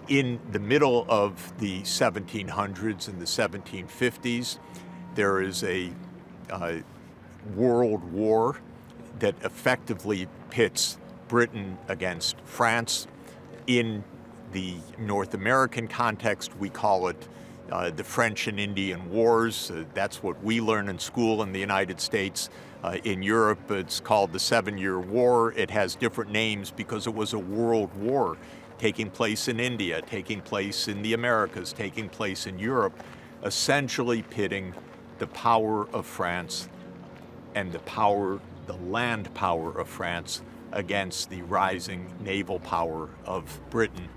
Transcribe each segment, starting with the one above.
In the middle of the 1700s and the 1750s, there is a world war that effectively pits Britain against France. In the North American context, we call it the French and Indian Wars. That's what we learn in school in the United States. In Europe, it's called the 7-Year War. It has different names because it was a world war taking place in India, taking place in the Americas, taking place in Europe, essentially pitting the power of France and the land power of France against the rising naval power of Britain.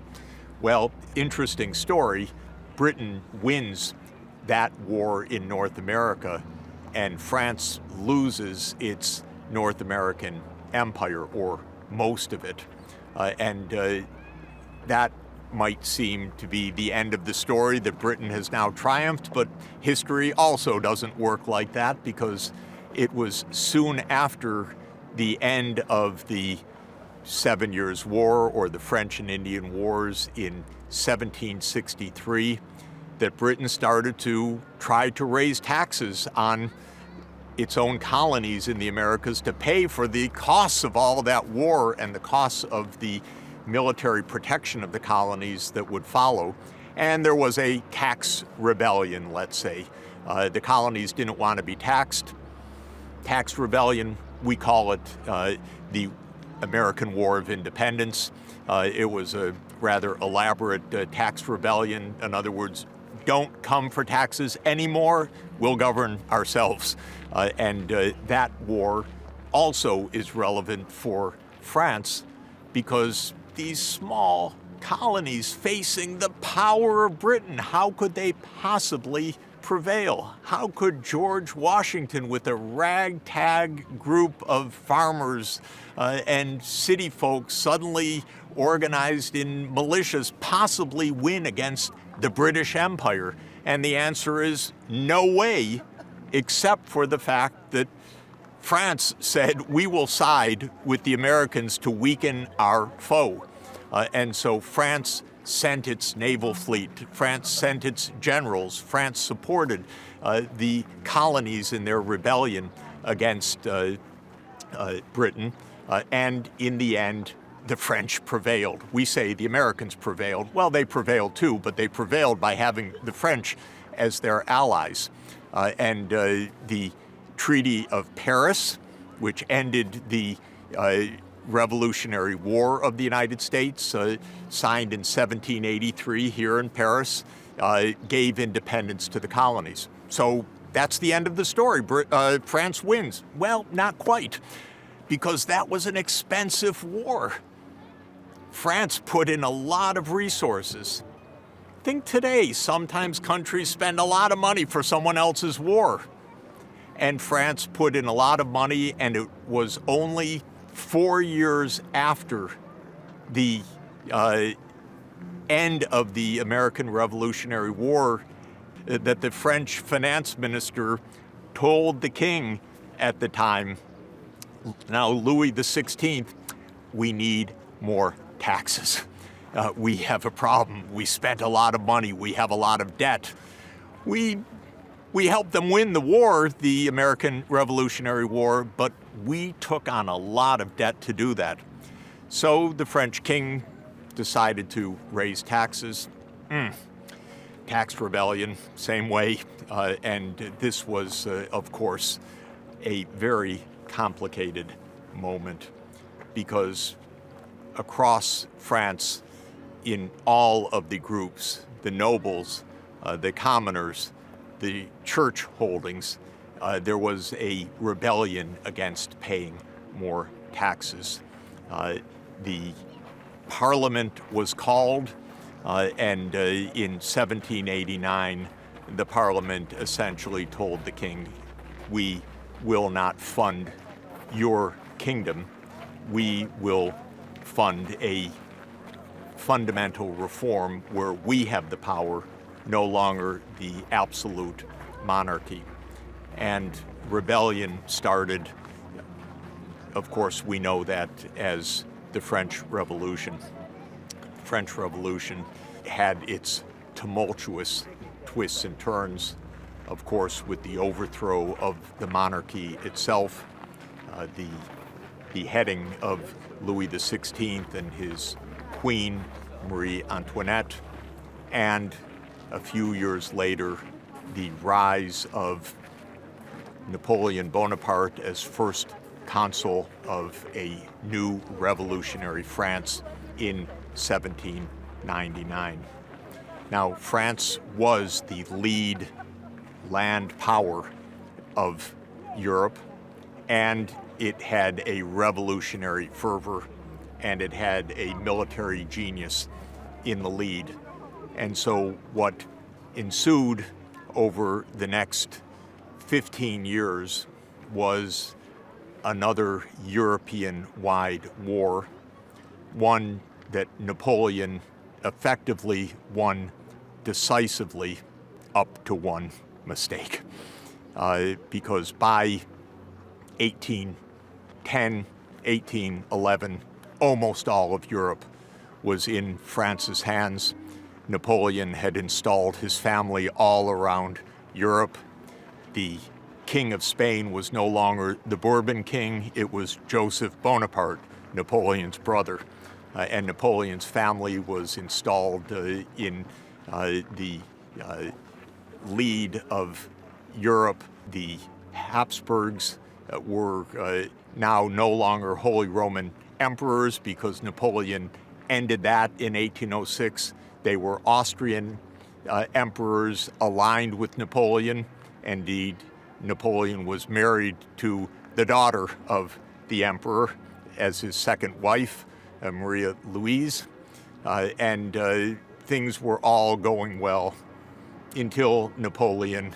Well, interesting story. Britain wins that war in North America, and France loses its North American empire, or most of it. That might seem to be the end of the story, that Britain has now triumphed, but history also doesn't work like that, because it was soon after the end of the 7 Years' War, or the French and Indian Wars, in 1763, that Britain started to try to raise taxes on its own colonies in the Americas to pay for the costs of all of that war and the costs of the military protection of the colonies that would follow. And there was a tax rebellion, let's say. The colonies didn't want to be taxed. Tax rebellion, we call it the American War of Independence. It was a rather elaborate tax rebellion. In other words, don't come for taxes anymore, we'll govern ourselves. And that war also is relevant for France, because these small colonies facing the power of Britain, how could they possibly prevail? How could George Washington, with a ragtag group of farmers and city folks suddenly organized in militias, possibly win against the British Empire? And the answer is no way, except for the fact that France said, we will side with the Americans to weaken our foe. And so France sent its naval fleet, France sent its generals, France supported the colonies in their rebellion against Britain, and in the end, the French prevailed. We say the Americans prevailed. Well, they prevailed too, but they prevailed by having the French as their allies. And the Treaty of Paris, which ended the Revolutionary War of the United States, signed in 1783 here in Paris, gave independence to the colonies. So that's the end of the story. France wins. Well, not quite, because that was an expensive war. France put in a lot of resources. Think today, sometimes countries spend a lot of money for someone else's war. And France put in a lot of money, and it was only 4 years after the end of the American Revolutionary War that the French finance minister told the king at the time, now Louis XVI, we need more taxes. We have a problem. We spent a lot of money. We have a lot of debt. We helped them win the war, the American Revolutionary War, but we took on a lot of debt to do that. So the French king decided to raise taxes. Tax rebellion, same way. And this was, of course, a very complicated moment, because across France, in all of the groups, the nobles, the commoners, the church holdings, there was a rebellion against paying more taxes. The Parliament was called, and in 1789, the Parliament essentially told the king, we will not fund your kingdom. We will fund a fundamental reform where we have the power, no longer the absolute monarchy. And rebellion started. Of course, we know that as the French Revolution. The French Revolution had its tumultuous twists and turns, of course, with the overthrow of the monarchy itself, the beheading of Louis XVI and his queen, Marie Antoinette, and a few years later, the rise of Napoleon Bonaparte as first consul of a new revolutionary France in 1799. Now, France was the lead land power of Europe, and it had a revolutionary fervor, and it had a military genius in the lead. And so what ensued over the next 15 years was another European-wide war, one that Napoleon effectively won decisively up to one mistake. Because by 1810, 1811, almost all of Europe was in France's hands. Napoleon had installed his family all around Europe. The King of Spain was no longer the Bourbon king, it was Joseph Bonaparte, Napoleon's brother. And Napoleon's family was installed in the lead of Europe. The Habsburgs were now no longer Holy Roman emperors because Napoleon ended that in 1806. They were Austrian emperors aligned with Napoleon. Indeed, Napoleon was married to the daughter of the emperor as his second wife, Maria Louise, and things were all going well until Napoleon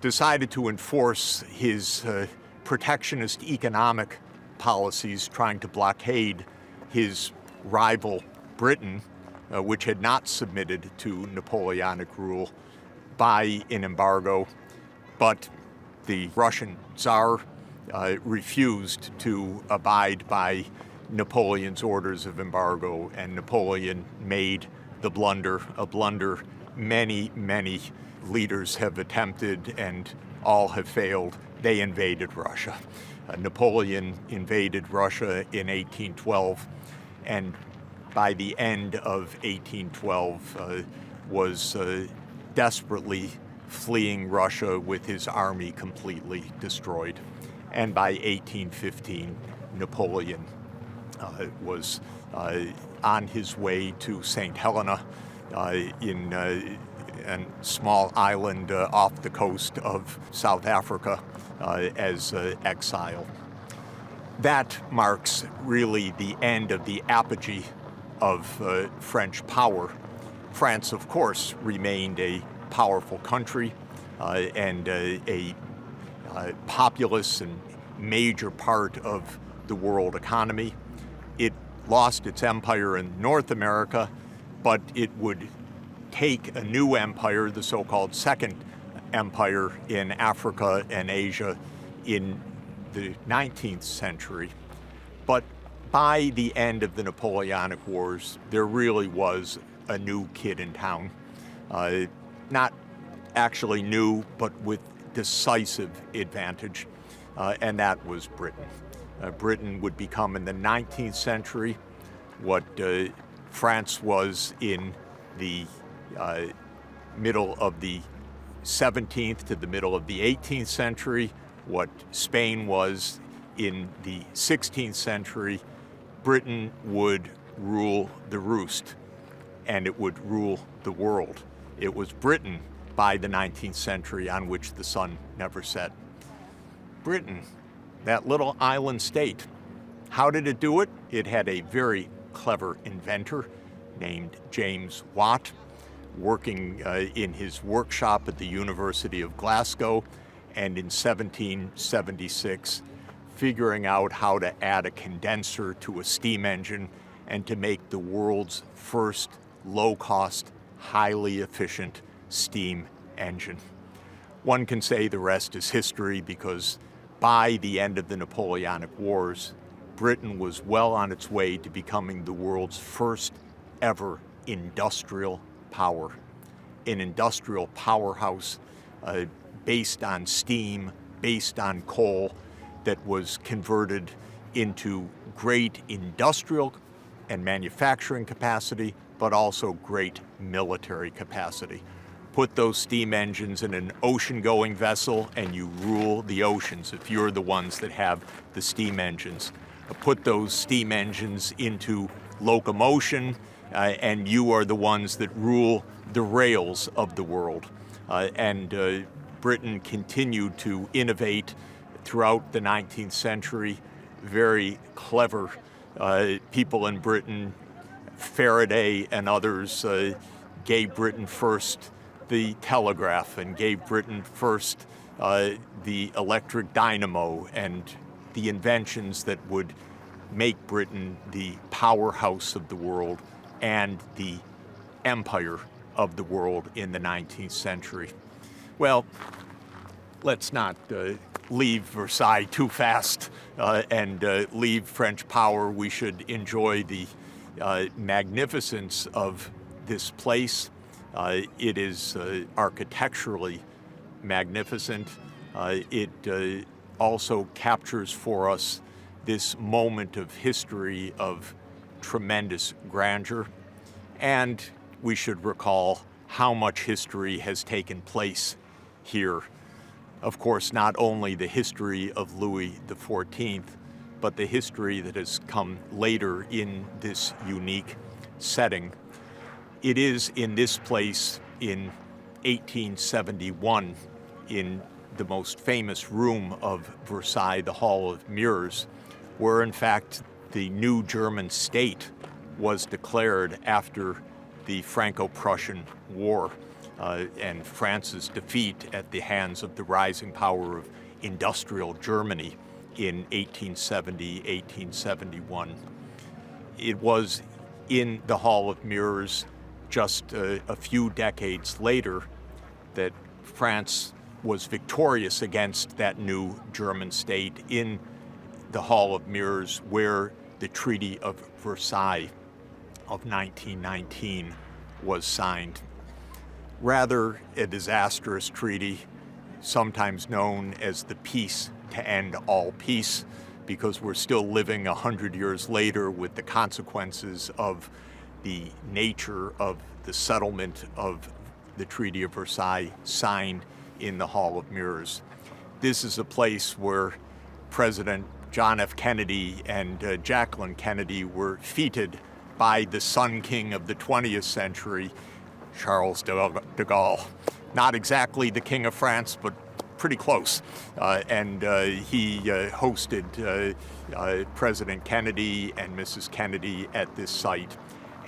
decided to enforce his protectionist economic policies, trying to blockade his rival Britain, which had not submitted to Napoleonic rule, by an embargo. But the Russian Tsar refused to abide by Napoleon's orders of embargo, and Napoleon made the blunder, a blunder many, many leaders have attempted and all have failed. They invaded Russia. Napoleon invaded Russia in 1812, and by the end of 1812 was desperately fleeing Russia with his army completely destroyed. And by 1815, Napoleon was on his way to St. Helena in a small island off the coast of South Africa as exile. That marks really the end of the apogee of French power. France, of course, remained a powerful country and a populous and major part of the world economy. It lost its empire in North America, but it would take a new empire, the so-called Second Empire, in Africa and Asia in the 19th century. But by the end of the Napoleonic Wars, there really was a new kid in town. Not actually new, but with decisive advantage, and that was Britain. Britain would become in the 19th century what France was in the middle of the 17th to the middle of the 18th century, what Spain was in the 16th century. Britain would rule the roost, and it would rule the world. It was Britain by the 19th century on which the sun never set. Britain, that little island state, how did it do it? It had a very clever inventor named James Watt, working in his workshop at the University of Glasgow, and in 1776, figuring out how to add a condenser to a steam engine and to make the world's first low-cost, highly efficient steam engine. One can say the rest is history, because by the end of the Napoleonic Wars, Britain was well on its way to becoming the world's first ever industrial power, an industrial powerhouse based on steam, based on coal, that was converted into great industrial and manufacturing capacity, but also great military capacity. Put those steam engines in an ocean-going vessel and you rule the oceans if you're the ones that have the steam engines. Put those steam engines into locomotion and you are the ones that rule the rails of the world. Britain continued to innovate throughout the 19th century. Very clever people in Britain, Faraday and others, gave Britain first the telegraph and gave Britain first the electric dynamo and the inventions that would make Britain the powerhouse of the world and the empire of the world in the 19th century. Well, let's not leave Versailles too fast and leave French power. We should enjoy the magnificence of this place. It is architecturally magnificent. It also captures for us this moment of history of tremendous grandeur. And we should recall how much history has taken place here. Of course, not only the history of Louis XIV, but the history that has come later in this unique setting. It is in this place in 1871, in the most famous room of Versailles, the Hall of Mirrors, where in fact the new German state was declared after the Franco-Prussian War and France's defeat at the hands of the rising power of industrial Germany in 1870, 1871. It was in the Hall of Mirrors just a few decades later that France was victorious against that new German state in the Hall of Mirrors, where the Treaty of Versailles of 1919 was signed. Rather a disastrous treaty, sometimes known as the peace to end all peace, because we're still living 100 years later with the consequences of the nature of the settlement of the Treaty of Versailles signed in the Hall of Mirrors. This is a place where President John F. Kennedy and Jacqueline Kennedy were feted by the Sun King of the 20th century, Charles de Gaulle. Not exactly the King of France, but pretty close. He hosted President Kennedy and Mrs. Kennedy at this site.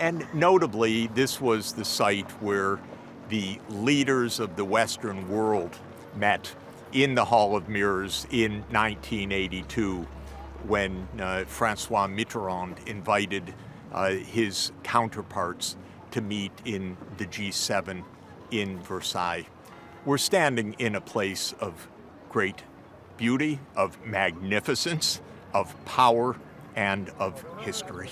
And notably, this was the site where the leaders of the Western world met in the Hall of Mirrors in 1982, when François Mitterrand invited his counterparts to meet in the G7 in Versailles. We're standing in a place of great beauty, of magnificence, of power, and of history.